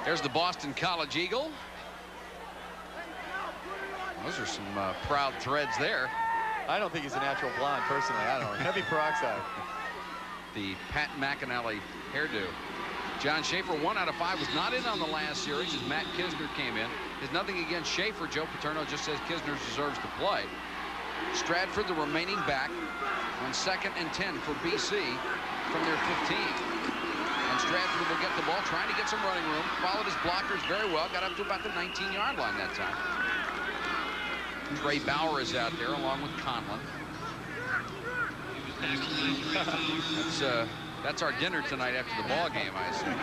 There's the Boston College Eagle. Those are some proud threads there. I don't think he's a natural blonde, personally. I don't know. Heavy peroxide. The Pat McAnally hairdo. John Schaefer, 1 out of 5, was not in on the last series as Matt Kisner came in. There's nothing against Schaefer. Joe Paterno just says Kisner deserves to play. Stratford, the remaining back, on 2nd and 10 for BC from their 15. And Stratford will get the ball, trying to get some running room. Followed his blockers very well. Got up to about the 19-yard line that time. Trey Bauer is out there along with Conlon. That's our dinner tonight after the ball game, I assume.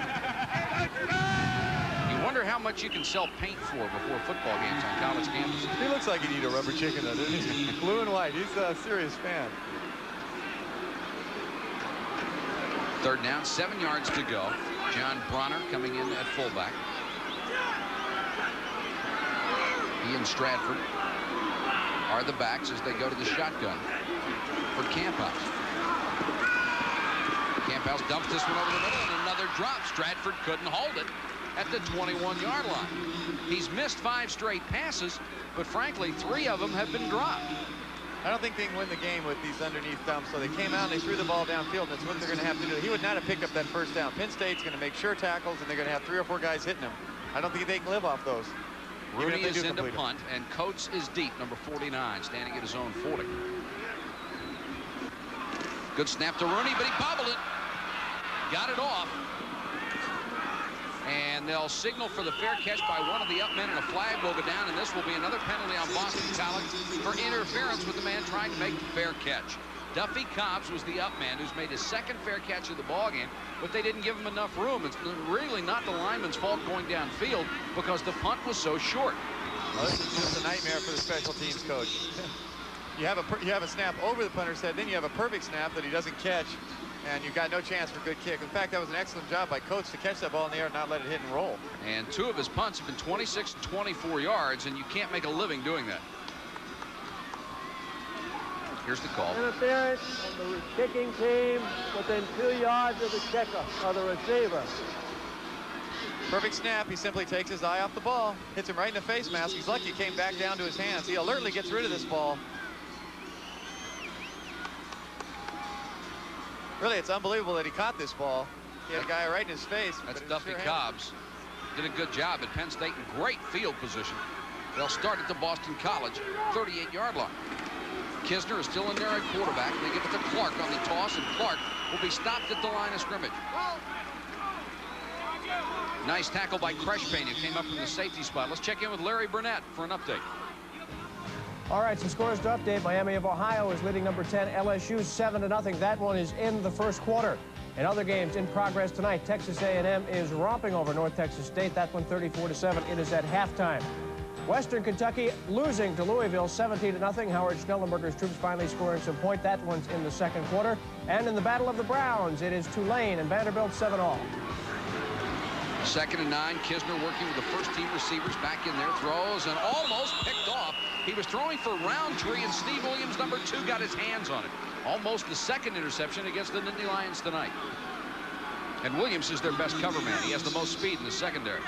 You wonder how much you can sell paint for before football games on college campuses. He looks like he'd eat a rubber chicken, though, doesn't he? Blue and white. He's a serious fan. 3rd down, 7 yards to go. John Bronner coming in at fullback. He and Stratford are the backs as they go to the shotgun for Camphouse. Camphouse dumps this one over the middle, and another drop. Stratford couldn't hold it at the 21-yard line. He's missed 5 straight passes, but frankly, 3 of them have been dropped. I don't think they can win the game with these underneath dumps, so they came out and they threw the ball downfield, and that's what they're going to have to do. He would not have picked up that 1st down. Penn State's going to make sure tackles, and they're going to have 3 or 4 guys hitting him. I don't think they can live off those. Rooney is into punt, and Coates is deep, number 49, standing at his own 40. Good snap to Rooney, but he bobbled it. Got it off. And they'll signal for the fair catch by one of the up men, and a flag will go down, and this will be another penalty on Boston College for interference with the man trying to make the fair catch. Duffy Cobbs was the up man who's made his 2nd fair catch of the ball game, but they didn't give him enough room. It's really not the lineman's fault going downfield because the punt was so short. Well, this is just a nightmare for the special teams coach. You have a snap over the punter's head, then you have a perfect snap that he doesn't catch, and you've got no chance for a good kick. In fact, that was an excellent job by Coates to catch that ball in the air and not let it hit and roll. And 2 of his punts have been 26 and 24 yards, and you can't make a living doing that. Here's the call. Interference on the kicking team within 2 yards of the kicker or the receiver. Perfect snap. He simply takes his eye off the ball, hits him right in the face mask. He's lucky it came back down to his hands. He alertly gets rid of this ball. Really, it's unbelievable that he caught this ball. He had a guy right in his face. That's Duffy Cobbs. Did a good job at Penn State in great field position. They'll start at the Boston College 38-yard line. Kisner is still in there at quarterback. They give it to Clark on the toss, and Clark will be stopped at the line of scrimmage. Nice tackle by Creshpain, who came up from the safety spot. Let's check in with Larry Burnett for an update. All right, some scores to update. Miami of Ohio is leading number 10 LSU 7-0. That one is in the 1st quarter. In other games in progress tonight, Texas A&M is romping over North Texas State. That one 34-7. It is at halftime. Western Kentucky losing to Louisville 17-0. Howard Schnellenberger's troops finally scoring some point. That one's in the 2nd quarter. And in the Battle of the Browns, it is Tulane and Vanderbilt 7-all. 2nd and 9. Kisner working with the 1st-team receivers back in there. Throws and almost picked off. He was throwing for Roundtree, and Steve Williams, number 2, got his hands on it. Almost the 2nd interception against the Nittany Lions tonight. And Williams is their best cover man. He has the most speed in the secondary.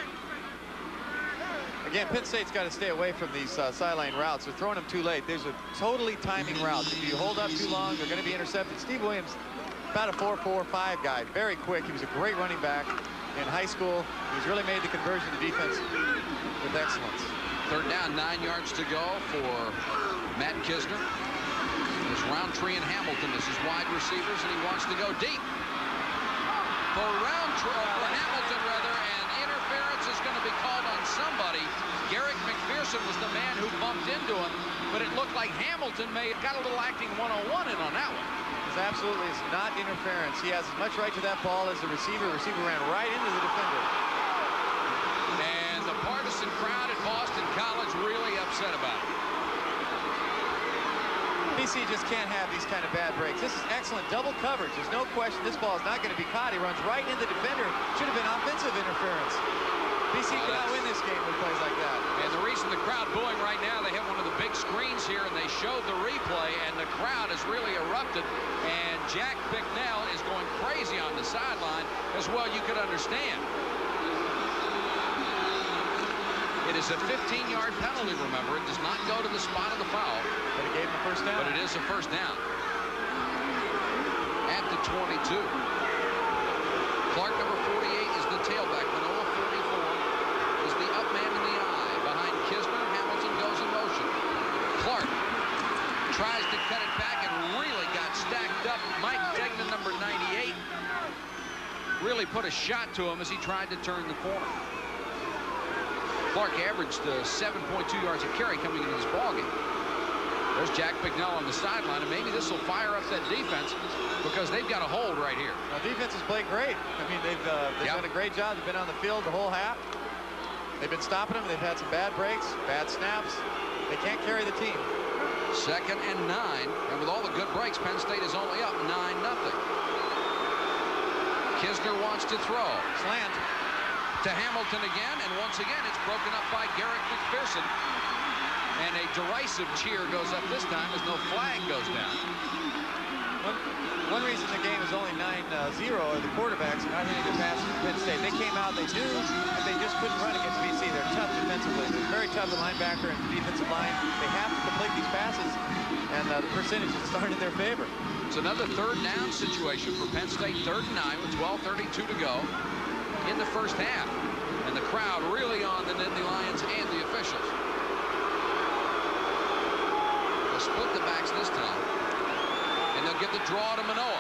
Again, Penn State's got to stay away from these sideline routes. They're throwing them too late. There's a totally timing route. If you hold up too long, they're going to be intercepted. Steve Williams, about a 4-4-5 guy. Very quick. He was a great running back in high school. He's really made the conversion to defense with excellence. 3rd down, 9 yards to go for Matt Kisner. There's Roundtree and Hamilton as his wide receivers, and he wants to go deep. For Hamilton, rather, and interference is going to be called on somebody. Garrick McPherson was the man who bumped into him, but it looked like Hamilton may have got a little acting 101 in on that one. It's absolutely is not interference. He has as much right to that ball as the receiver. The receiver ran right into the defender. And the partisan crowd at Boston College really upset about it. BC just can't have these kind of bad breaks. This is excellent double coverage. There's no question this ball is not going to be caught. He runs right into the defender. Should have been offensive interference. BC cannot win this game with plays like that. And the reason the crowd booing right now, they have one of the big screens here, and they showed the replay, and the crowd has really erupted. And Jack Bicknell is going crazy on the sideline as well. You could understand. It is a 15-yard penalty, remember. It does not go to the spot of the foul. But it gave him a first down. But it is a first down. At the 22. Clark, number 48, is the tailback. Manoa, 44, is the up man in the eye. Behind Kisner, Hamilton goes in motion. Clark tries to cut it back and really got stacked up. Mike Degnan, number 98, really put a shot to him as he tried to turn the corner. Clark averaged 7.2 yards a carry coming into this ballgame. There's Jack Bignell on the sideline, and maybe this will fire up that defense because they've got a hold right here. Well, defense has played great. I mean, they've done a great job. They've been on the field the whole half. They've been stopping them. They've had some bad breaks, bad snaps. They can't carry the team. 2nd and 9, and with all the good breaks, Penn State is only up 9-0. Kisner wants to throw. Slant. To Hamilton again, and once again it's broken up by Garrett McPherson. And a derisive cheer goes up this time as no flag goes down. One reason the game is only 9-0 are the quarterbacks not hitting the passes to Penn State. They came out, they knew that they just couldn't run against BC. They're tough defensively. They're very tough at linebacker and defensive line. They have to complete these passes, and the percentage is starting in their favor. It's another 3rd down situation for Penn State. 3rd and 9 with 12:32 to go in the first half. And the crowd really on the Nittany Lions and the officials. They'll split the backs this time. And they'll give the draw to Manoa.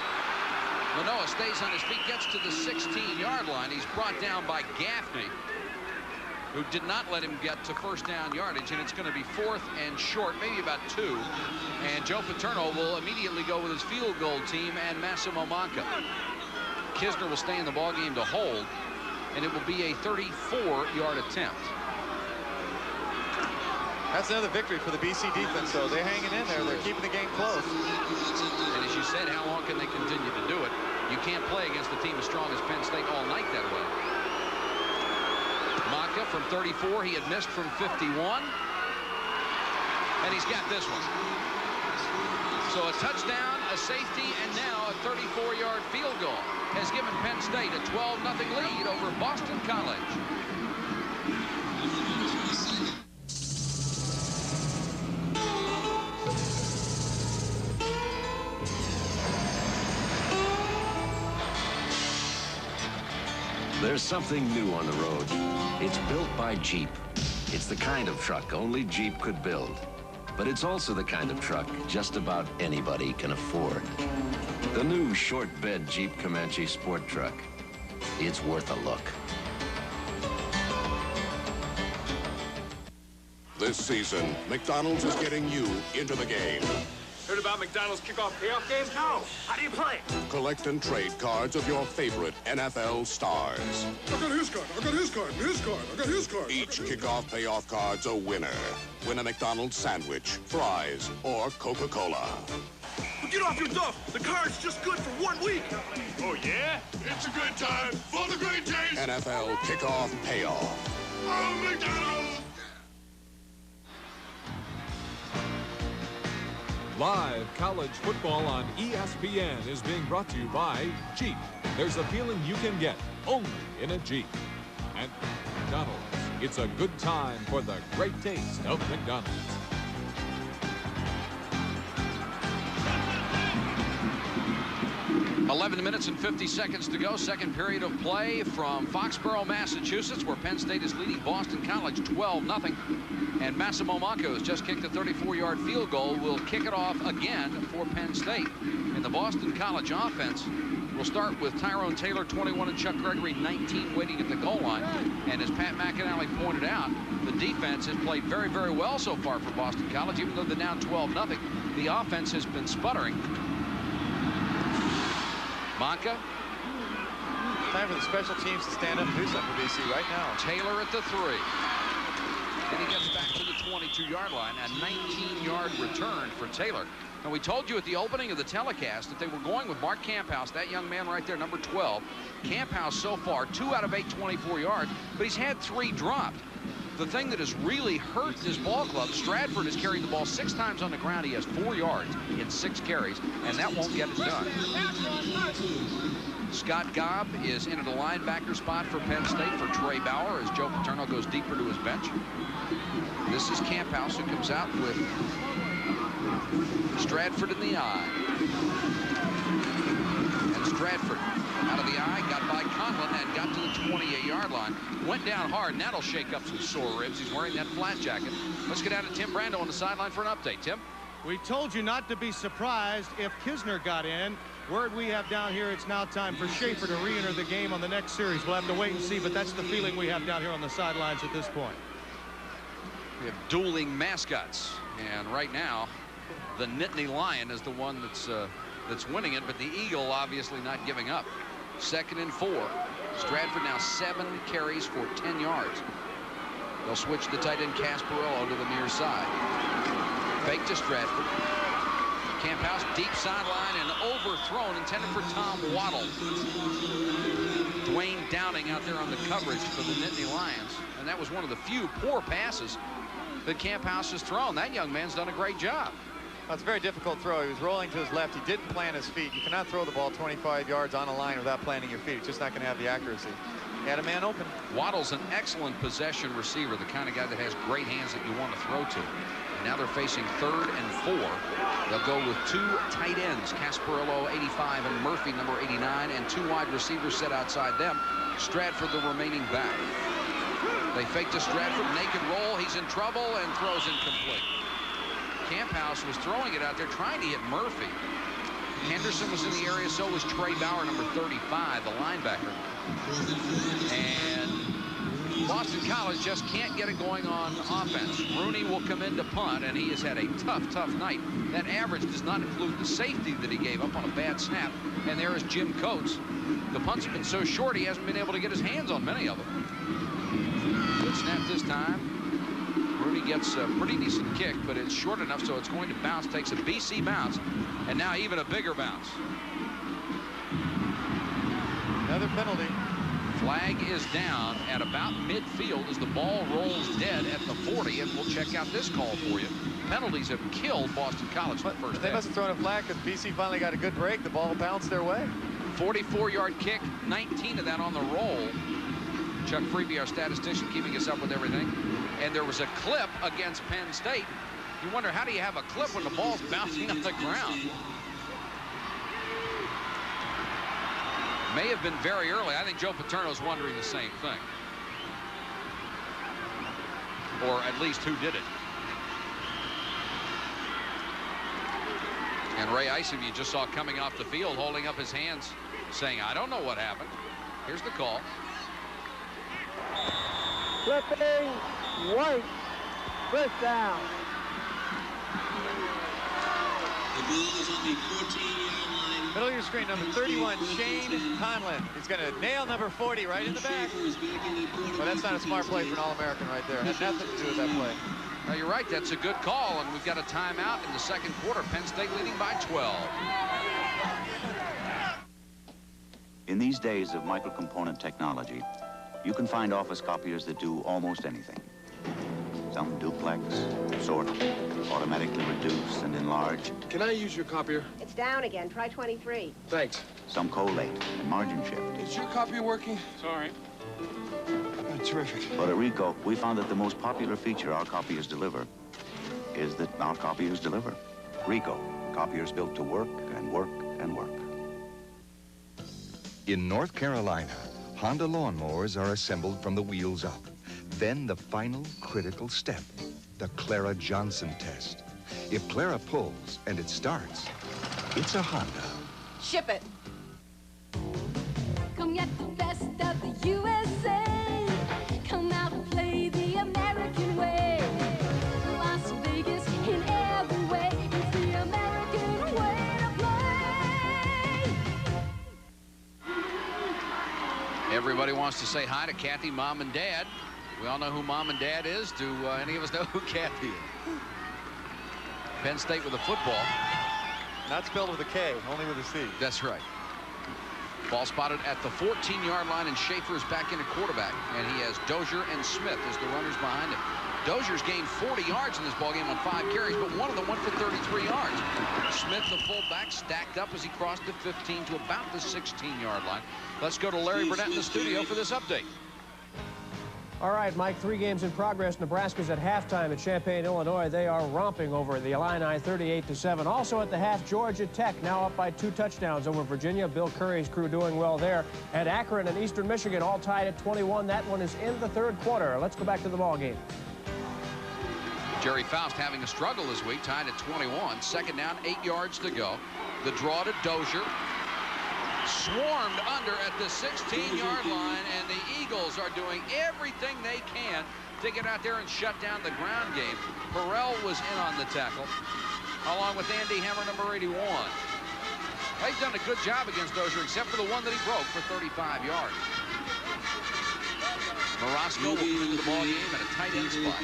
Manoa stays on his feet, gets to the 16-yard line. He's brought down by Gaffney, who did not let him get to first down yardage. And it's going to be 4th and short, maybe about 2. And Joe Paterno will immediately go with his field goal team and Massimo Manca. Kisner will stay in the ballgame to hold, and it will be a 34-yard attempt. That's another victory for the BC defense, though. They're hanging in there. They're keeping the game close. And as you said, how long can they continue to do it? You can't play against a team as strong as Penn State all night that way. Manca from 34. He had missed from 51. And he's got this one. So a touchdown, a safety, and now a 34-yard field goal has given Penn State a 12-0 lead over Boston College. There's something new on the road. It's built by Jeep. It's the kind of truck only Jeep could build. But it's also the kind of truck just about anybody can afford. The new short bed Jeep Comanche Sport Truck. It's worth a look. This season, McDonald's is getting you into the game. Heard about McDonald's kickoff payoff game? No. How do you play? Collect and trade cards of your favorite NFL stars. I got his card. I got his card. His card. I got his card. Each kickoff payoff card's a winner. Win a McDonald's sandwich, fries, or Coca-Cola. But get off your duff. The card's just good for 1 week. Oh, yeah? It's a good time for the great taste. NFL kickoff payoff. Oh, McDonald's. Live college football on ESPN is being brought to you by Jeep. There's a feeling you can get only in a Jeep. And McDonald's. It's a good time for the great taste of McDonald's. $11 minutes and 50 seconds to go. Second period of play from Foxborough, Massachusetts, where Penn State is leading Boston College 12-0. And Massimo Manca has just kicked a 34-yard field goal. Will kick it off again for Penn State. And the Boston College offense will start with Tyrone Taylor, 21, and Chuck Gregory, 19, waiting at the goal line. And as Pat McAnally pointed out, the defense has played very, very well so far for Boston College, even though they're down 12-0. The offense has been sputtering. Manca. Time for the special teams to stand up and do something for BC right now. Taylor at the 3. Then he gets back to the 22-yard line. A 19-yard return for Taylor. Now, we told you at the opening of the telecast that they were going with Mark Camphouse, that young man right there, number 12. Camphouse so far, 2 out of 8, 24 yards, but he's had 3 dropped. The thing that has really hurt this ball club, Stratford has carried the ball 6 times on the ground. He has 4 yards in 6 carries, and that won't get it done. Scott Gobb is in at the linebacker spot for Penn State for Trey Bauer as Joe Paterno goes deeper to his bench. This is Camphouse who comes out with Stratford in the eye. And Stratford out of the eye, got by Conlon and got to the 28-yard line. Went down hard, and that'll shake up some sore ribs. He's wearing that flat jacket. Let's get down to Tim Brando on the sideline for an update. Tim? We told you not to be surprised if Kisner got in. Word we have down here, it's now time for Schaefer to re-enter the game on the next series. We'll have to wait and see, but that's the feeling we have down here on the sidelines at this point. We have dueling mascots, and right now, the Nittany Lion is the one that's winning it, but the Eagle obviously not giving up. 2nd and 4. Stratford now 7 carries for 10 yards. They'll switch the tight end Casparello to the near side. Fake to Stratford. Camphouse deep sideline and overthrown, intended for Tom Waddle. Dwayne Downing out there on the coverage for the Nittany Lions, and that was one of the few poor passes that Camphouse has thrown. That young man's done a great job. That's a very difficult throw. He was rolling to his left. He didn't plant his feet. You cannot throw the ball 25 yards on a line without planting your feet. It's just not going to have the accuracy. He had a man open. Waddle's an excellent possession receiver, the kind of guy that has great hands that you want to throw to. And now they're facing 3rd and 4. They'll go with 2 tight ends, Casparello, 85, and Murphy, number 89, and 2 wide receivers set outside them. Stratford, the remaining back. They fake to Stratford, naked roll. He's in trouble and throws incomplete. Camphouse was throwing it out there, trying to hit Murphy. Henderson was in the area, so was Trey Bauer, number 35, the linebacker. And Boston College just can't get it going on offense. Rooney will come in to punt, and he has had a tough night. That average does not include the safety that he gave up on a bad snap. And there is Jim Coates. The punts have been so short, he hasn't been able to get his hands on many of them. Good snap this time. Rooney gets a pretty decent kick, but it's short enough so it's going to bounce. Takes a BC bounce, and now even a bigger bounce. Another penalty. Flag is down at about midfield as the ball rolls dead at the 40, and we'll check out this call for you. Penalties have killed Boston College for the first half. They must have thrown a flag because BC finally got a good break. The ball bounced their way. 44-yard kick, 19 of that on the roll. Chuck Freeby, our statistician, keeping us up with everything. And there was a clip against Penn State. You wonder, how do you have a clip when the ball's bouncing on the ground? May have been very early. I think Joe Paterno's wondering the same thing. Or at least who did it. And Ray Isom, you just saw coming off the field, holding up his hands, saying, I don't know what happened. Here's the call. Flipping, white, first down. The ball is on the 14-yard line. Middle of your screen, number 31, Shane Conlon. He's going to nail number 40 right in the back. Well, that's not a smart play for an All-American right there. Had nothing to do with that play. Now, you're right. That's a good call, and we've got a timeout in the 2nd quarter. Penn State leading by 12. In these days of microcomponent technology, you can find office copiers that do almost anything. Some duplex, sort, automatically reduce and enlarge. Can I use your copier? It's down again. Try 23. Thanks. Some collate and margin shift. Is your copier working? Sorry. Oh, terrific. But at Ricoh, we found that the most popular feature our copiers deliver is that our copiers deliver. Ricoh, copiers built to work and work and work. In North Carolina, Honda lawnmowers are assembled from the wheels up. Then the final critical step, the Clara Johnson test. If Clara pulls and it starts, it's a Honda. Ship it. Come get the best of the USA. Come out and play the American way. Las Vegas in every way. It's the American way to play. Everybody wants to say hi to Kathy, Mom, and Dad. We all know who Mom and Dad is. Do any of us know who Kathy is? Penn State with a football. Not spelled with a K, only with a C. That's right. Ball spotted at the 14-yard line, and Schaefer is back into quarterback. And he has Dozier and Smith as the runners behind him. Dozier's gained 40 yards in this ballgame on 5 carries, but one of them went for 33 yards. Smith, the fullback, stacked up as he crossed the 15 to about the 16-yard line. Let's go to Larry Burnett in the studio for this update. All right, Mike, 3 games in progress. Nebraska's at halftime at Champaign, Illinois. They are romping over the Illini 38-7. Also at the half, Georgia Tech now up by 2 touchdowns over Virginia. Bill Curry's crew doing well there. And Akron and Eastern Michigan all tied at 21. That one is in the 3rd quarter. Let's go back to the ball game. Jerry Faust having a struggle this week, tied at 21. 2nd down, 8 yards to go. The draw to Dozier. Swarmed under at the 16-yard line, and the Eagles are doing everything they can to get out there and shut down the ground game. Burrell was in on the tackle, along with Andy Hammer, number 81. They've done a good job against Dozier, except for the one that he broke for 35 yards. Morosco will come into the ball game at a tight end spot.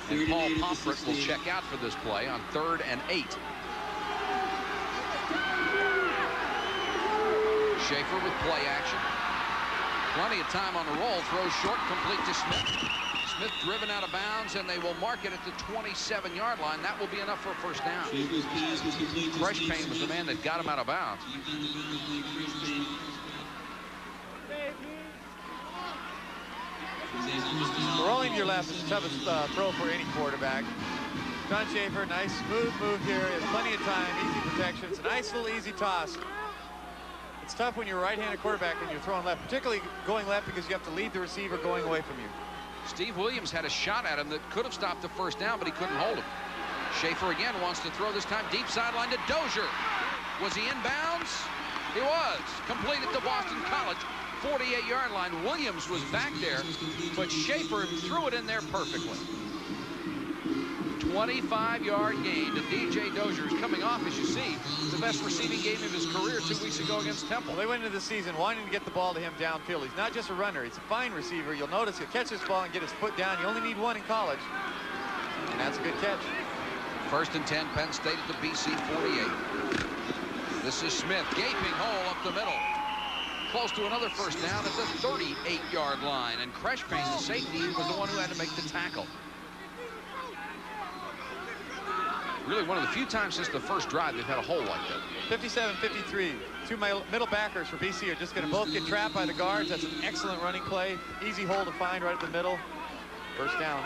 And Paul Pomfret will check out for this play on 3rd and 8. Schaefer with play action. Plenty of time on the roll. Throws short, complete to Smith. Smith driven out of bounds, and they will mark it at the 27-yard line. That will be enough for a 1st down. Creshpain was the man that got him out of bounds. Rolling to your left is the toughest throw for any quarterback. John Schaefer, nice smooth move here. Has plenty of time, easy protection. It's a nice little easy toss. It's tough when you're a right-handed quarterback and you're throwing left, particularly going left because you have to lead the receiver going away from you. Steve Williams had a shot at him that could have stopped the 1st down, but he couldn't hold him. Schaefer again wants to throw, this time deep sideline to Dozier. Was he in bounds? He was. Completed to Boston College, 48-yard line. Williams was back there, but Schaefer threw it in there perfectly. 25-yard gain to DJ Dozier, is coming off, as you see, the best receiving game of his career 2 weeks ago against Temple. Well, they went into the season wanting to get the ball to him downfield. He's not just a runner. He's a fine receiver. You'll notice he'll catch this ball and get his foot down. You only need 1 in college, and that's a good catch. 1st and 10, Penn State at the BC 48. This is Smith, gaping hole up the middle. Close to another 1st down at the 38-yard line, and Creshpain, the safety, was the one who had to make the tackle. Really one of the few times since the 1st drive they've had a hole like that. 57-53. 2 middle backers for BC are just going to both get trapped by the guards. That's an excellent running play. Easy hole to find right at the middle. 1st down.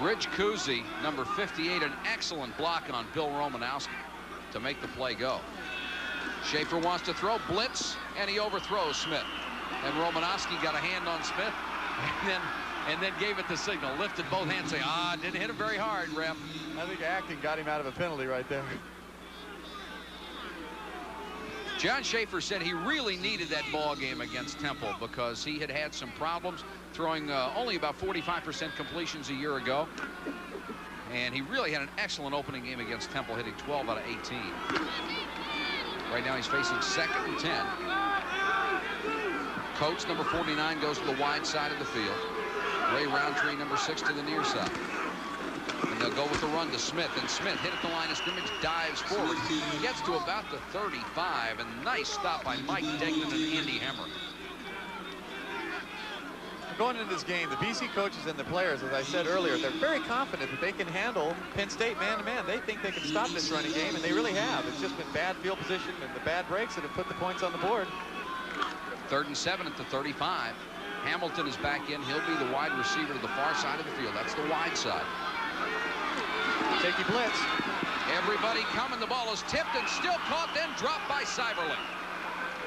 Rich Cousy, number 58, an excellent block on Bill Romanowski to make the play go. Schaefer wants to throw blitz, and he overthrows Smith. And Romanowski got a hand on Smith, and then gave it the signal. Lifted both hands, saying, didn't hit him very hard, ref. I think acting got him out of a penalty right there. John Schaefer said he really needed that ball game against Temple because he had had some problems throwing only about 45% completions a year ago. And he really had an excellent opening game against Temple, hitting 12 out of 18. Right now he's facing 2nd and 10. Coates, number 49, goes to the wide side of the field. Ray Roundtree, number 6, to the near side. And they'll go with the run to Smith, and Smith hit at the line of scrimmage, dives forward, gets to about the 35, and nice stop by Mike Degnan and Andy Hammer. Going into this game, the BC coaches and the players, as I said earlier, they're very confident that they can handle Penn State man-to-man. They think they can stop this running game, and they really have. It's just been bad field position and the bad breaks that have put the points on the board. 3rd and 7 at the 35. Hamilton is back in. He'll be the wide receiver to the far side of the field. That's the wide side. Safety blitz. Everybody coming. The ball is tipped and still caught, then dropped by Seiberling.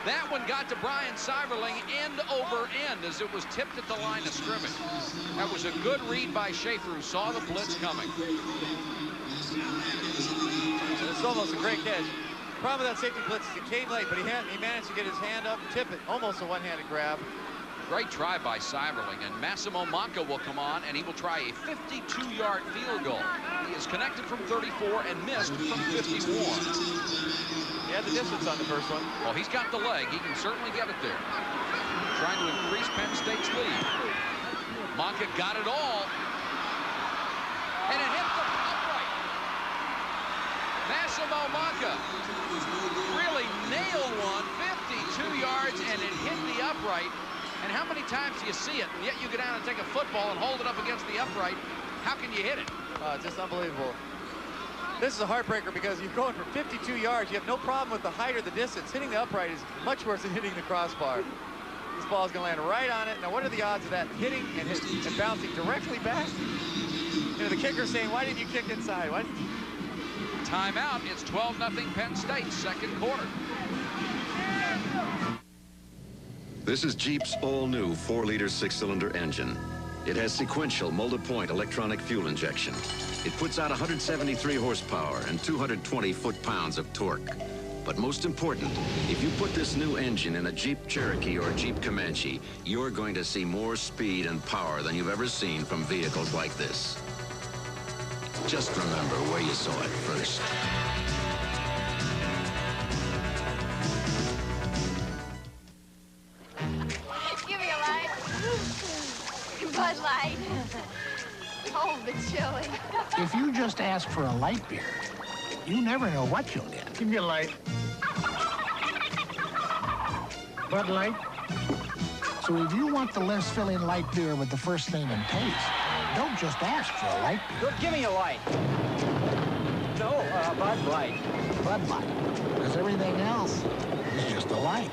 That one got to Brian Seiberling end over end as it was tipped at the line of scrimmage. That was a good read by Schaefer, who saw the blitz coming. It's almost a great catch. The problem with that safety blitz is it came late, but he managed to get his hand up, tip it, almost a one-handed grab. Great try by Seiberling, and Massimo Manca will come on, and he will try a 52-yard field goal. He is connected from 34 and missed from 51. He had the distance on the first one. Well, he's got the leg. He can certainly get it there. Trying to increase Penn State's lead. Manca got it all. And it hit the upright. Massimo Manca really nailed one, 52 yards, and it hit the upright. And how many times do you see it, and yet you go down and take a football and hold it up against the upright? How can you hit it? Just unbelievable. This is a heartbreaker because you're going for 52 yards. You have no problem with the height or the distance. Hitting the upright is much worse than hitting the crossbar. This ball is going to land right on it. Now, what are the odds of that hitting and bouncing directly back? You know, the kicker saying, why didn't you kick inside? Why? Timeout. It's 12-0 Penn State, second quarter. This is Jeep's all-new 4-liter 6-cylinder engine. It has sequential multi-point electronic fuel injection. It puts out 173 horsepower and 220 foot-pounds of torque. But most important, if you put this new engine in a Jeep Cherokee or Jeep Comanche, you're going to see more speed and power than you've ever seen from vehicles like this. Just remember where you saw it first. Give me a light. Bud Light. Cold but chilly. If you just ask for a light beer, you never know what you'll get. Give me a light. Bud Light. So if you want the less filling light beer with the first name and taste, don't just ask for a light beer. Give me a light. No, Bud Light. Bud Light. Because everything else is just a light.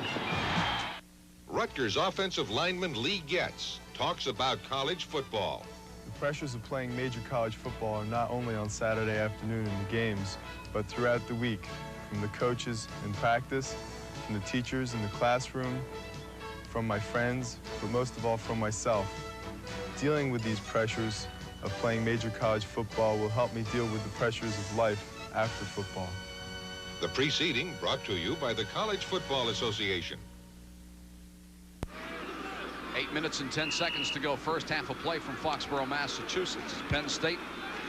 Rutgers offensive lineman Lee Getz talks about college football. The pressures of playing major college football are not only on Saturday afternoon in the games, but throughout the week, from the coaches in practice, from the teachers in the classroom, from my friends, but most of all from myself. Dealing with these pressures of playing major college football will help me deal with the pressures of life after football. The preceding brought to you by the College Football Association. 8 minutes and 10 seconds to go. First half of play from Foxborough, Massachusetts. Penn State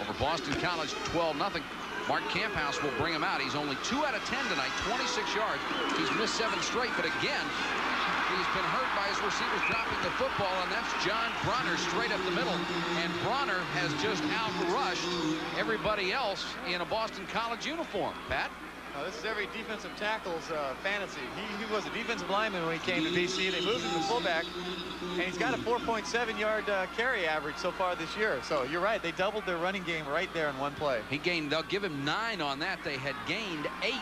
over Boston College, 12-0. Mark Camphouse will bring him out. He's only 2 out of 10 tonight, 26 yards. He's missed 7 straight, but again, he's been hurt by his receivers dropping the football, and that's John Bronner straight up the middle. And Bronner has just outrushed everybody else in a Boston College uniform. Pat? This is every defensive tackle's fantasy. He was a defensive lineman when he came to BC. They moved him to fullback, and he's got a 4.7-yard carry average so far this year. So you're right, they doubled their running game right there in one play. He gained, they'll give him 9 on that. They had gained 8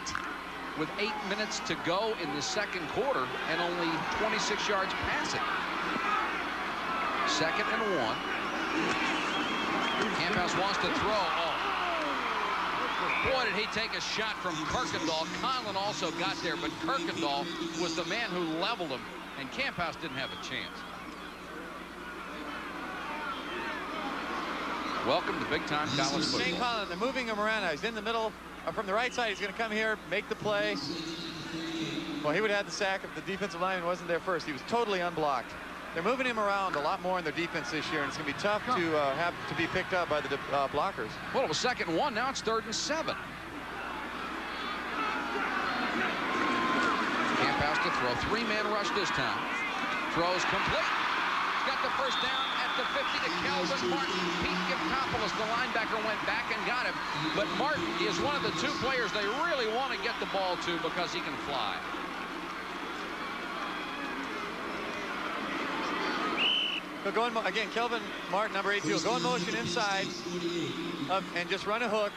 with 8 minutes to go in the second quarter and only 26 yards passing. 2nd and 1. Camphouse wants to throw. Oh. Boy, did he take a shot from Kirkendall. Conlon also got there, but Kirkendall was the man who leveled him, and Camphouse didn't have a chance. Welcome to big-time college football. Shane Conlon, they're moving him around now. He's in the middle. From the right side, he's going to come here, make the play. Well, he would have had the sack if the defensive lineman wasn't there first. He was totally unblocked. They're moving him around a lot more in their defense this year, and it's going to be tough to have to be picked up by the blockers. Well, it was 2nd and 1. Now it's 3rd and 7. Camphouse to throw. 3-man rush this time. Throws complete. He's got the first down at the 50 to Kelvin Martin. Pete Giftopoulos, the linebacker, went back and got him. But Martin is one of the 2 players they really want to get the ball to because he can fly. He'll go in, again, Kelvin Martin, number 82, will go in motion inside and just run a hook.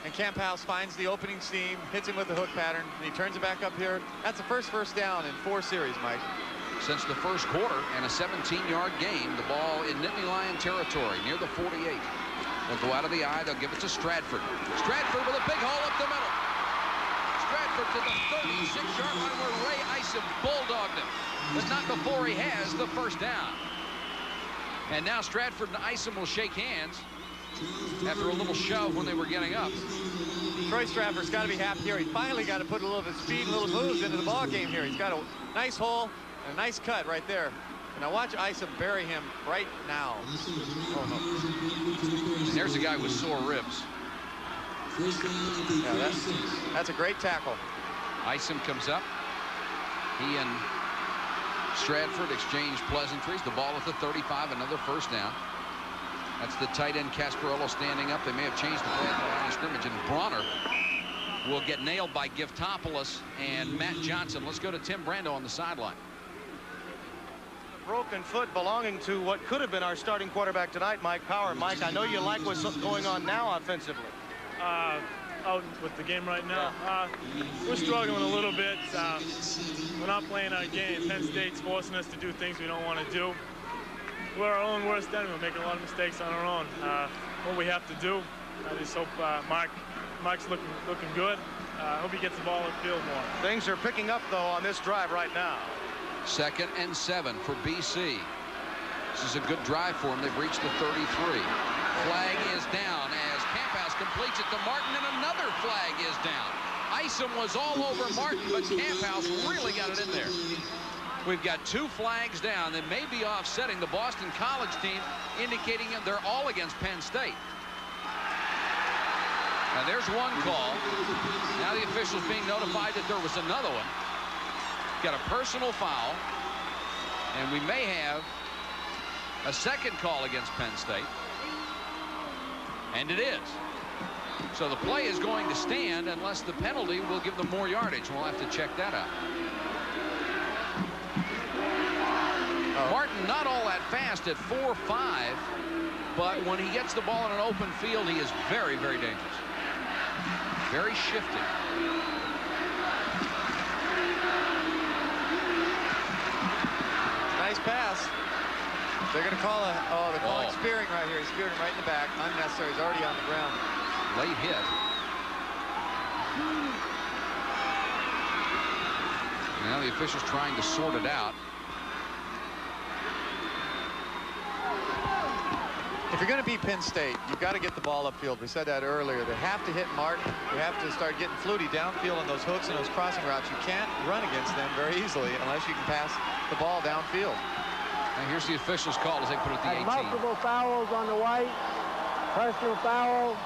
And Camphouse finds the opening seam, hits him with the hook pattern, and he turns it back up here. That's the first down in 4 series, Mike. Since the first quarter, and a 17-yard game, the ball in Nittany Lion territory near the 48. They'll go out of the eye. They'll give it to Stratford. Stratford with a big hole up the middle. Stratford to the 36-yard line where Ray Isom bulldogged him, but not before he has the first down. And now Stratford and Isom will shake hands after a little shove when they were getting up. Troy Stratford's got to be happy here. He finally got to put a little bit of speed and little moves into the ball game here. He's got a nice hole and a nice cut right there. And now watch Isom bury him right now. Oh, no. There's a guy with sore ribs. Yeah, that's a great tackle. Isom comes up. He and Stratford exchanged pleasantries. The ball at the 35, another first down. That's the tight end Casparello standing up. They may have changed the play at the line of scrimmage, and Bronner will get nailed by Giftopoulos and Matt Johnson. Let's go to Tim Brando on the sideline. broken foot belonging to what could have been our starting quarterback tonight, Mike Power. Mike, I know you like what's going on now offensively. Out with the game right now. We're struggling a little bit. We're not playing our game. Penn State's forcing us to do things we don't want to do. We're our own worst enemy. We're making a lot of mistakes on our own. What we have to do, I just hope Mark's looking good. I hope he gets the ball in the field more. Things are picking up, though, on this drive right now. 2nd and 7 for BC. This is a good drive for them. They've reached the 33. Flag is down as Camphouse completes it to Martin, and another flag is down. Isom was all over Martin, but Camphouse really got it in there. We've got 2 flags down that may be offsetting the Boston College team, indicating that they're all against Penn State. Now there's one call. Now the officials being notified that there was another one. Got a personal foul, and we may have a second call against Penn State. And it is. So the play is going to stand unless the penalty will give them more yardage. We'll have to check that out. Martin not all that fast at 4.5, but when he gets the ball in an open field, he is very, very dangerous. Very shifty. Nice pass. They're going to call they're calling spearing right here. He's speared him right in the back. Unnecessary. He's already on the ground. Late hit. Now the officials trying to sort it out. If you're going to beat Penn State, you've got to get the ball upfield. We said that earlier. They have to hit Martin. You have to start getting Flutie downfield on those hooks and those crossing routes. You can't run against them very easily unless you can pass the ball downfield. And here's the officials' call as they put it at the 18. Multiple fouls on the white. Personal foul.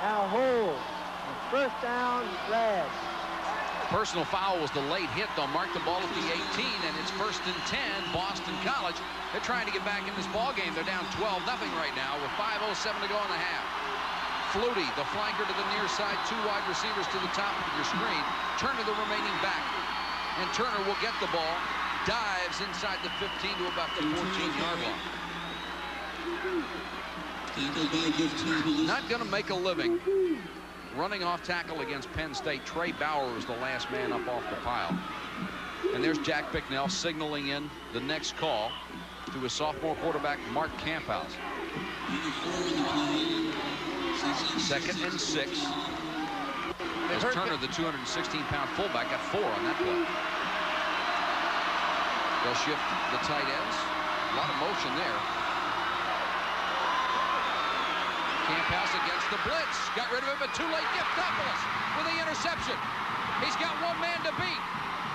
Now hold. First down, red. Personal foul was the late hit. They'll mark the ball at the 18, and it's 1st and 10, Boston College. They're trying to get back in this ball game. They're down 12-0 right now with 5:07 to go in the half. Flutie, the flanker to the near side, 2 wide receivers to the top of your screen. Turner, the remaining back. And Turner will get the ball. Dives inside the 15 to about the 14-yard line. Not going to make a living running off tackle against Penn State. Trey Bauer was the last man up off the pile. And there's Jack Bicknell signaling in the next call to his sophomore quarterback, Mark Camphouse. 2nd and 6. As Turner, the 216-pound fullback, got 4 on that play. They'll shift the tight ends. A lot of motion there. Camphouse against the blitz. Got rid of it, but too late. Giftopoulos with the interception. He's got one man to beat.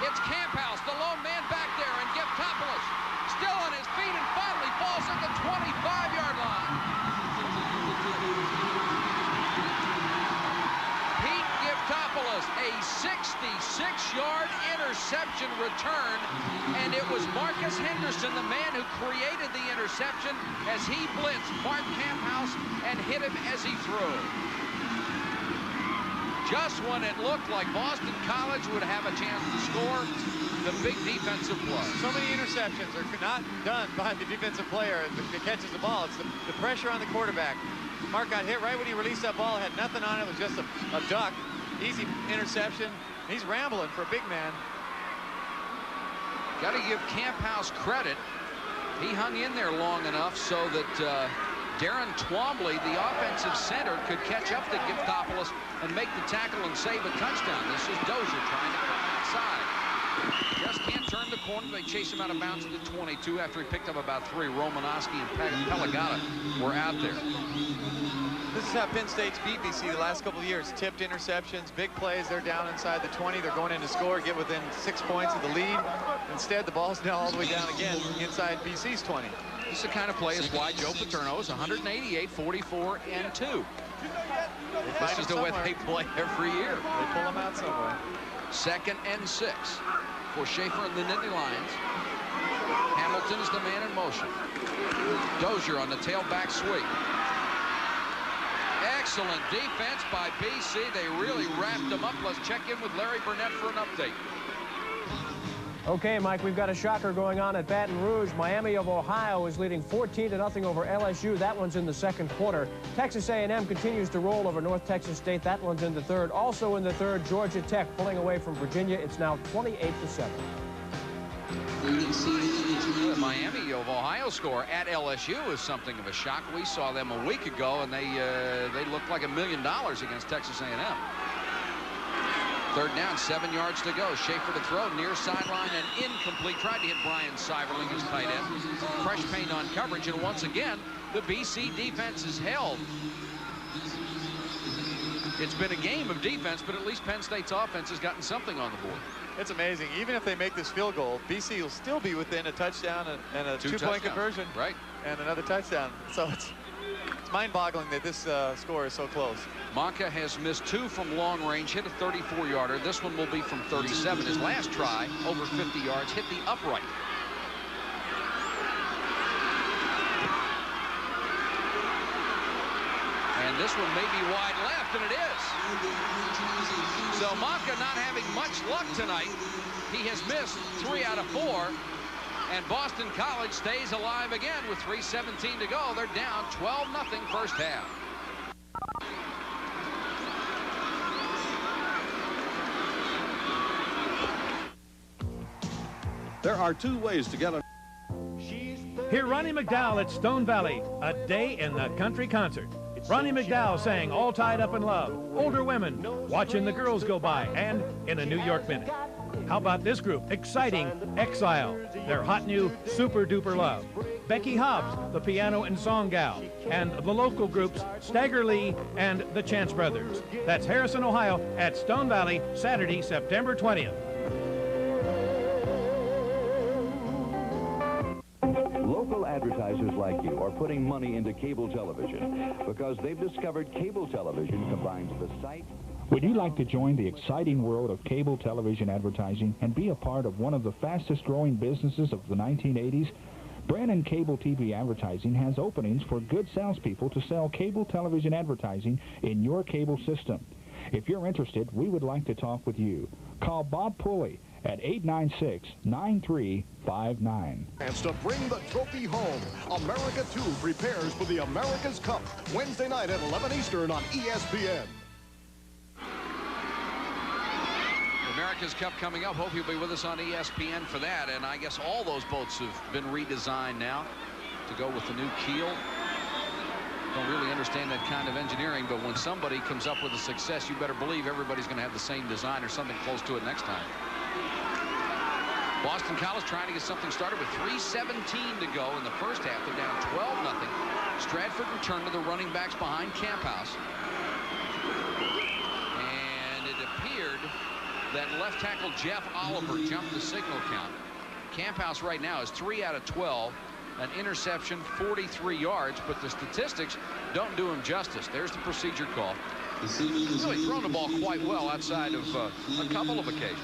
It's Camphouse, the lone man back there, and Giftopoulos still on his feet and finally falls at the 25-yard line. Pete Giftopoulos, a 66-yard interception return, and it was Marcus Henderson, the man who created the interception, as he blitzed Mark Camphouse and hit him as he threw. Just when it looked like Boston College would have a chance to score, the big defensive play. So many interceptions are not done by the defensive player that catches the ball. It's the pressure on the quarterback. Mark got hit right when he released that ball. Had nothing on it. It was just a duck. Easy interception. He's rambling for a big man. Got to give Camphouse credit. He hung in there long enough so that Darren Twombly, the offensive center, could catch up to Giftopoulos and make the tackle and save a touchdown. This is Dozier trying to come outside. Just can't turn the corner. They chase him out of bounds at the 22 after he picked up about 3. Romanowski and Pelagata were out there. This is how Penn State's beat BC the last couple of years. Tipped interceptions, big plays. They're down inside the 20. They're going in to score, get within 6 points of the lead. Instead, the ball's now all the way down again inside BC's 20. This is the kind of play is why Joe Paterno is 188, 44, and 2. This is the way they play every year. They pull them out somewhere. 2nd and 6 for Schaefer and the Nittany Lions. Hamilton is the man in motion. Dozier on the tailback sweep. Excellent defense by BC. They really wrapped them up. Let's check in with Larry Burnett for an update. Okay, Mike, we've got a shocker going on at Baton Rouge. Miami of Ohio is leading 14-0 over LSU. That one's in the second quarter. Texas A&M continues to roll over North Texas State. That one's in the third. Also in the third, Georgia Tech pulling away from Virginia. It's now 28-7. The Miami of Ohio score at LSU is something of a shock. We saw them a week ago, and they looked like $1 million against Texas A&M. Third down, 7 yards to go. Schaefer to throw, near sideline and incomplete. Tried to hit Brian Seiberling, his tight end. Fresh paint on coverage, and once again, the BC defense is held. It's been a game of defense, but at least Penn State's offense has gotten something on the board. It's amazing. Even if they make this field goal, BC will still be within a touchdown and a two-point conversion. Right. And another touchdown. So it's mind-boggling that this score is so close. Maka has missed 2 from long range, hit a 34-yarder. This one will be from 37. His last try, over 50 yards, hit the upright. And this one may be wide left, and it is. So Maka not having much luck tonight. He has missed 3 out of 4. And Boston College stays alive again with 3:17 to go. They're down 12-0 first half. There are 2 ways to get a... Hear Ronnie McDowell at Stone Valley, a day in the country concert. Ronnie McDowell sang All Tied Up in Love, Older Women, Watching the Girls Go By, and In a New York Minute. How about this group, Exciting Exile, their hot new Super Duper Love. Becky Hobbs, the piano and song gal, and the local groups Stagger Lee and the Chance Brothers. That's Harrison, Ohio at Stone Valley, Saturday, September 20th. Local advertisers like you are putting money into cable television because they've discovered cable television combines the site. Would you like to join the exciting world of cable television advertising and be a part of one of the fastest growing businesses of the 1980s? Brannon Cable TV Advertising has openings for good salespeople to sell cable television advertising in your cable system. If you're interested, we would like to talk with you. Call Bob Pulley at 896-9359. Chance to bring the trophy home. America 2 prepares for the America's Cup Wednesday night at 11 Eastern on ESPN. America's Cup coming up. Hope you'll be with us on ESPN for that. And I guess all those boats have been redesigned now to go with the new keel. Don't really understand that kind of engineering, but when somebody comes up with a success, you better believe everybody's going to have the same design or something close to it next time. Boston College trying to get something started with 3:17 to go in the first half. They're down 12-0. Stratford returned to the running backs behind Camphouse. And it appeared that left tackle Jeff Oliver jumped the signal count. Camphouse right now is 3 out of 12. An interception, 43 yards, but the statistics don't do him justice. There's the procedure call. Really thrown the ball quite well outside of a couple of occasions.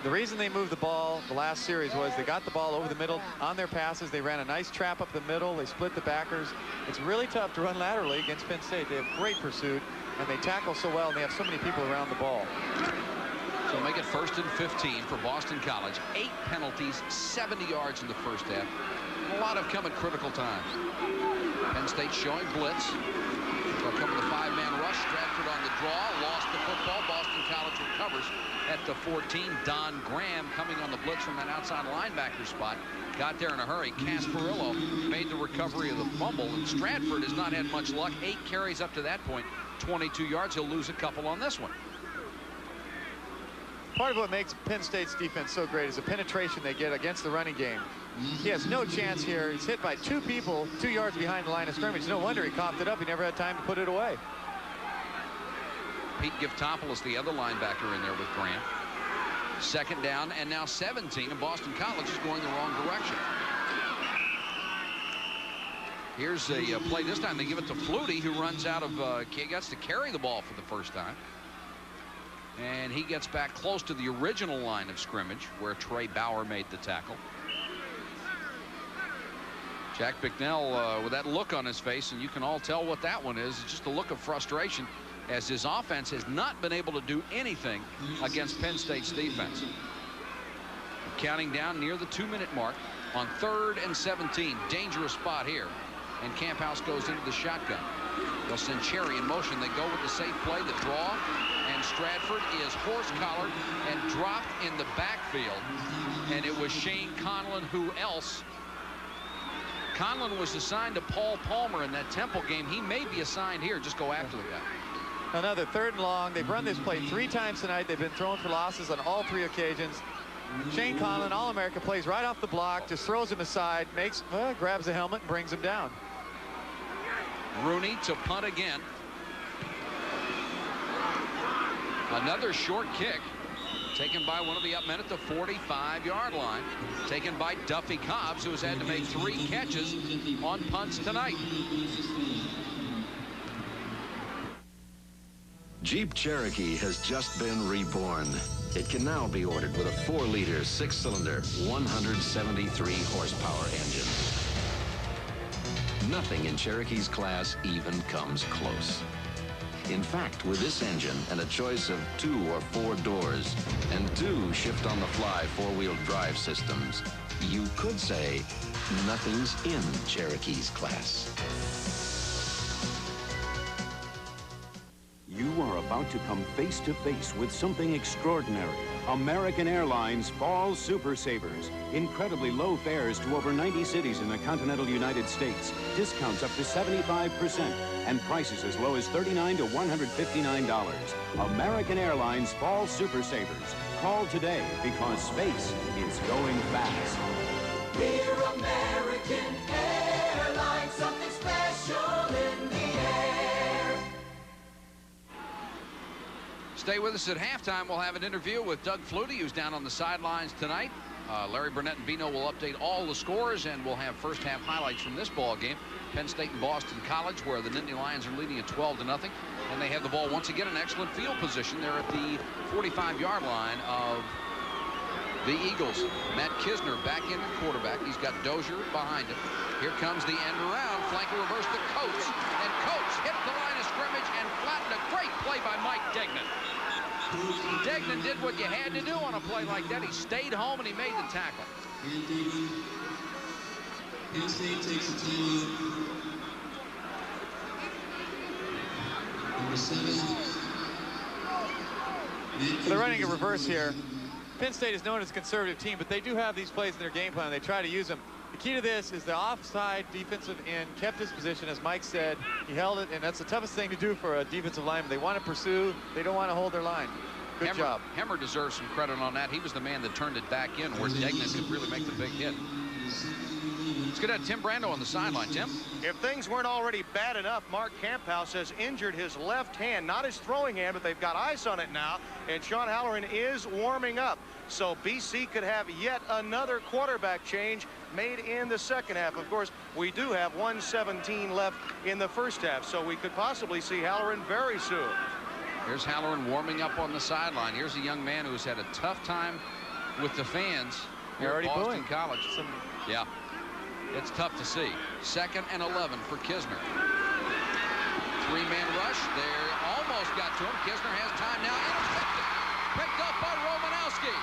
The reason they moved the ball the last series was they got the ball over the middle on their passes. They ran a nice trap up the middle. They split the backers. It's really tough to run laterally against Penn State. They have great pursuit, and they tackle so well, and they have so many people around the ball. So make it 1st and 15 for Boston College. 8 penalties, 70 yards in the first half. A lot have come at critical times. Penn State showing blitz. They'll come with a 5-man rush. Stratford on the draw, lost the football. Boston College recovers at the 14. Don Graham coming on the blitz from that outside linebacker spot. Got there in a hurry. Casparillo made the recovery of the fumble, and Stratford has not had much luck. 8 carries up to that point, 22 yards. He'll lose a couple on this one. Part of what makes Penn State's defense so great is the penetration they get against the running game. He has no chance here. He's hit by 2 people 2 yards behind the line of scrimmage. No wonder he coughed it up. He never had time to put it away. Pete Giftopoulos, the other linebacker, in there with Grant. 2nd down and now 17, and Boston College is going the wrong direction. Here's a play. This time they give it to Flutie, who runs out of gets to carry the ball for the first time. And he gets back close to the original line of scrimmage where Trey Bauer made the tackle. Jack Bicknell with that look on his face, and you can all tell what that one is. It's just a look of frustration. as his offense has not been able to do anything against Penn State's defense. Counting down near the 2-minute mark on 3rd and 17. Dangerous spot here. And Camphouse goes into the shotgun. They'll send Cherry in motion. They go with the safe play, the draw. And Stratford is horse-collared and dropped in the backfield. And it was Shane Conlon. Who else? Conlon was assigned to Paul Palmer in that Temple game. He may be assigned here. Just go after the guy. Another 3rd and long. They've run this play 3 times tonight. They've been thrown for losses on all 3 occasions. Shane Conlon, All-America, plays right off the block, just throws him aside, grabs the helmet and brings him down. Rooney to punt again. Another short kick taken by one of the up men at the 45-yard line. Taken by Duffy Cobbs, who has had to make 3 catches on punts tonight. Jeep Cherokee has just been reborn. It can now be ordered with a 4-liter, 6-cylinder, 173-horsepower engine. Nothing in Cherokee's class even comes close. In fact, with this engine and a choice of 2 or 4 doors and 2 shift-on-the-fly 4-wheel drive systems, you could say nothing's in Cherokee's class. You are about to come face to face with something extraordinary. American Airlines Fall Super Savers. Incredibly low fares to over 90 cities in the continental United States. Discounts up to 75% and prices as low as $39 to $159. American Airlines Fall Super Savers. Call today because space is going fast. We're American Airlines, something special in the air. Stay with us at halftime. We'll have an interview with Doug Flutie, who's down on the sidelines tonight. Larry Burnett and Bino will update all the scores, and we'll have first half highlights from this ball game. Penn State and Boston College, where the Nittany Lions are leading at 12-0. And they have the ball once again in excellent field position. They're at the 45-yard line of the Eagles. Matt Kisner back in at quarterback. He's got Dozier behind him. Here comes the end around. Flanker reverse to Coates. And Coates hit the line of scrimmage and flattened a great play by Mike Degnan. Degnan did what you had to do on a play like that. He stayed home and he made the tackle. Penn State takes a timeout. Number 7. They're running a reverse here. Penn State is known as a conservative team, but they do have these plays in their game plan. They try to use them. The key to this is the offside defensive end kept his position, as Mike said. He held it, and that's the toughest thing to do for a defensive lineman. They want to pursue. They don't want to hold their line. Good job. Hemmer deserves some credit on that. He was the man that turned it back in where Degnan could really make the big hit. Let's get at Tim Brando on the sideline. Tim? If things weren't already bad enough, Mark Camphouse has injured his left hand, not his throwing hand, but they've got ice on it now, and Sean Halloran is warming up. So BC could have yet another quarterback change made in the second half. Of course, we do have 1:17 left in the first half, so we could possibly see Halloran very soon. Here's Halloran warming up on the sideline. Here's a young man who's had a tough time with the fans here at Boston College. Yeah, it's tough to see. 2nd and 11 for Kisner. 3-man rush. There, almost got to him. Kisner has time now. Intercepted. Picked up by Romanowski.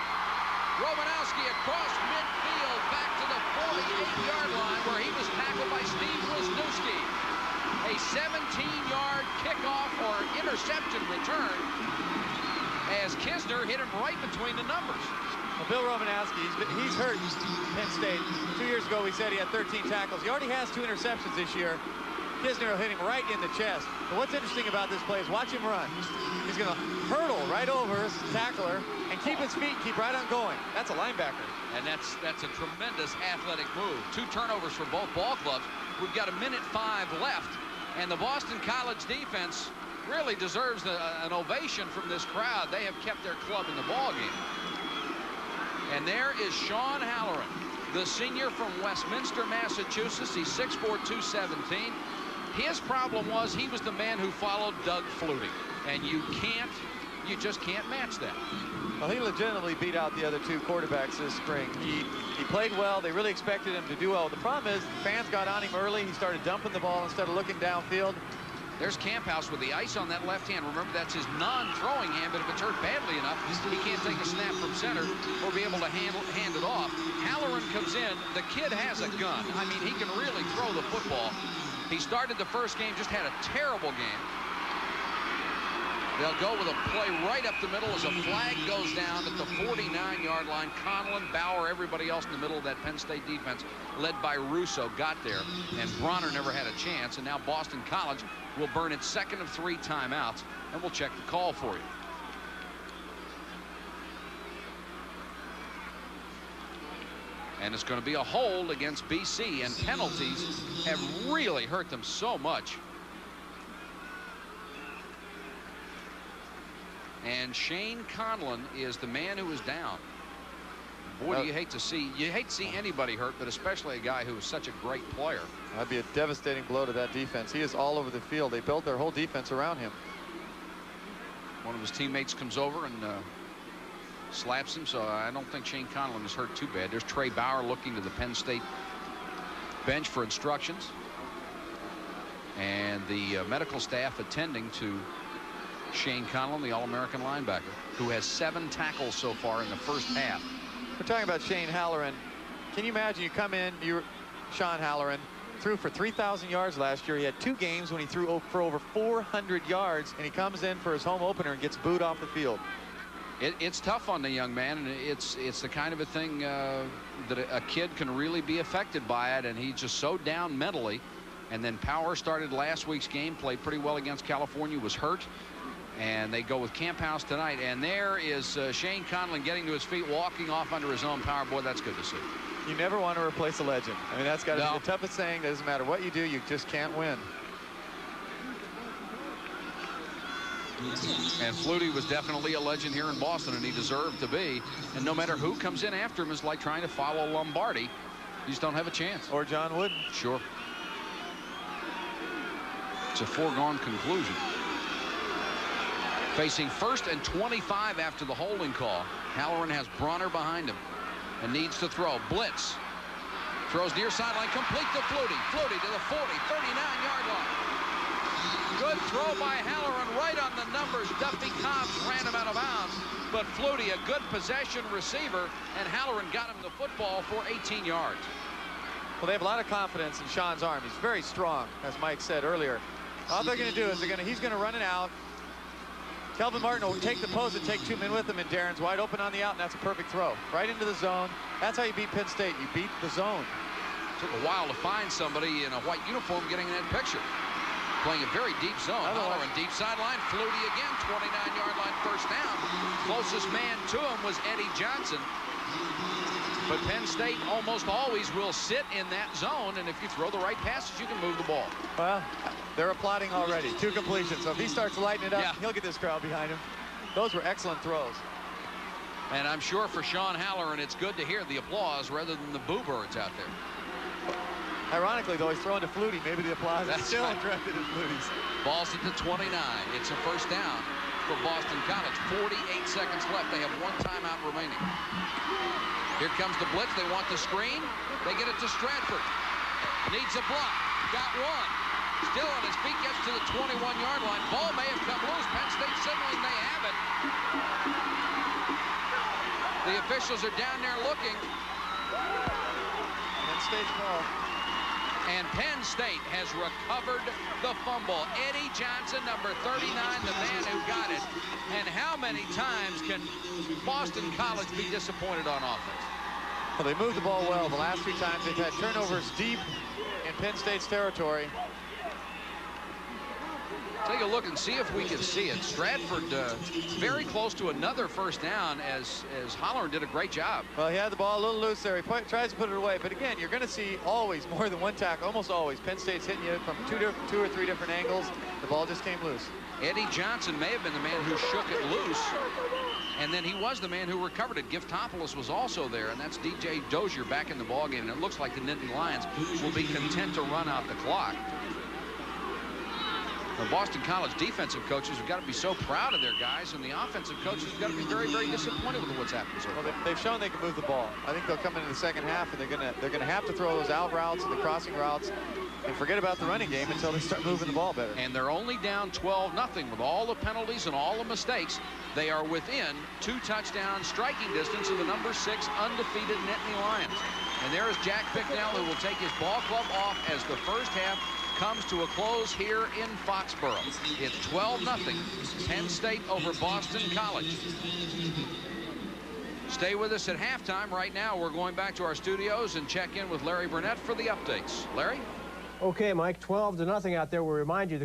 Romanowski across midfield back to the 48-yard line where he was tackled by Steve Wisniewski. A 17-yard kickoff or interception return as Kisner hit him right between the numbers. Well, Bill Romanowski, he's hurt Penn State. 2 years ago, we said he had 13 tackles. He already has 2 interceptions this year. Kisner will hit him right in the chest. But what's interesting about this play is watch him run. He's going to hurdle right over his tackler and keep his feet, keep right on going. That's a linebacker. And that's a tremendous athletic move. 2 turnovers for both ball clubs. We've got 1:05 left, and the Boston College defense really deserves an ovation from this crowd. They have kept their club in the ball game. And there is Sean Halloran, the senior from Westminster, Massachusetts. He's 6'4", 217. His problem was he was the man who followed Doug Flutie, and you just can't match that. Well, he legitimately beat out the other 2 quarterbacks this spring. He played well. They really expected him to do well. The problem is the fans got on him early. He started dumping the ball instead of looking downfield. There's Camphouse with the ice on that left hand. Remember, that's his non-throwing hand, but if it's hurt badly enough, he can't take a snap from center or be able to hand it off. Halloran comes in. The kid has a gun. I mean, he can really throw the football. He started the first game, just had a terrible game. They'll go with a play right up the middle as a flag goes down at the 49-yard line. Conlon, Bauer, everybody else in the middle of that Penn State defense, led by Russo, got there. And Bronner never had a chance. And now Boston College will burn its second of 3 timeouts. And we'll check the call for you. And it's going to be a hold against BC. And penalties have really hurt them so much. And Shane Conlon is the man who is down. Boy, do you hate to see anybody hurt, but especially a guy who is such a great player. That'd be a devastating blow to that defense. He is all over the field. They built their whole defense around him. One of his teammates comes over and slaps him, so I don't think Shane Conlon is hurt too bad. There's Trey Bauer looking to the Penn State bench for instructions. And the medical staff attending to Shane Conlon, the All-American linebacker, who has 7 tackles so far in the first half. We're talking about Shane Halloran. Can you imagine, you come in, Sean Halloran threw for 3,000 yards last year. He had 2 games when he threw for over 400 yards, and he comes in for his home opener and gets booed off the field. It's tough on the young man, and it's the kind of a thing that a kid can really be affected by it, and he's just so down mentally. And then Power started last week's game, played pretty well against California, was hurt. And they go with Camphouse tonight. And there is Shane Conlon getting to his feet, walking off under his own power. Boy, that's good to see. You never want to replace a legend. I mean, that's got to be the toughest thing. It doesn't matter what you do, you just can't win. And Flutie was definitely a legend here in Boston, and he deserved to be. And no matter who comes in after him, it's like trying to follow Lombardi. You just don't have a chance. Or John Wooden. Sure. It's a foregone conclusion. Facing 1st and 25 after the holding call. Halloran has Bronner behind him and needs to throw. Blitz. Throws near sideline, complete to Flutie. Flutie to the 40, 39-yard line. Good throw by Halloran, right on the numbers. Duffy Cobbs ran him out of bounds. But Flutie, a good possession receiver, and Halloran got him the football for 18 yards. Well, they have a lot of confidence in Sean's arm. He's very strong, as Mike said earlier. All they're going to do is he's going to run it out. Kelvin Martin will take the post and take 2 men with him, and Darren's wide open on the out, and that's a perfect throw. Right into the zone. That's how you beat Penn State. You beat the zone. Took a while to find somebody in a white uniform getting in that picture. Playing a very deep zone. Halloran, deep sideline. Flutie again, 29-yard line, first down. Closest man to him was Eddie Johnson. But Penn State almost always will sit in that zone, and if you throw the right passes, you can move the ball. Well, they're applauding already. 2 completions. So if he starts lighting it up, he'll get this crowd behind him. Those were excellent throws. And I'm sure for Sean Halloran, it's good to hear the applause rather than the boo birds out there. Ironically, though, he's throwing to Flutie. Maybe the applause is still directed at Flutie's. Ball's at the 29. It's a first down for Boston College. 48 seconds left. They have 1 timeout remaining. Here comes the blitz. They want the screen. They get it to Stratford. Needs a block. Got 1. Still on his feet. Gets to the 21-yard line. Ball may have come loose. Penn State signaling they have it. The officials are down there looking. Penn State's ball. And Penn State has recovered the fumble. Eddie Johnson, number 39, the man who got it. And how many times can Boston College be disappointed on offense? Well, they moved the ball well. The last 3 times they've had turnovers deep in Penn State's territory. Take a look and see if we can see it. Stratford very close to another first down as Halloran did a great job. Well, he had the ball a little loose there. He tries to put it away. But again, you're going to see always more than 1 tackle, almost always. Penn State's hitting you from 2 or 3 different angles. The ball just came loose. Eddie Johnson may have been the man who shook it loose. And then he was the man who recovered it. Giftopoulos was also there, and that's DJ Dozier back in the ballgame. And it looks like the Nittany Lions will be content to run out the clock. The Boston College defensive coaches have got to be so proud of their guys, and the offensive coaches have got to be very, very disappointed with what's happened so far. Well, they've shown they can move the ball. I think they'll come into the second half, and they're gonna have to throw those out routes and the crossing routes. and forget about the running game until they start moving the ball better. And they're only down 12-0 with all the penalties and all the mistakes. They are within 2 touchdown striking distance of the number 6 undefeated Nittany Lions. And there is Jack Bicknell, who will take his ball club off as the first half comes to a close here in Foxborough. It's 12-0, Penn State over Boston College. Stay with us at halftime. Right now, we're going back to our studios and check in with Larry Burnett for the updates. Larry? Okay, Mike, 12-0 out there. We'll remind you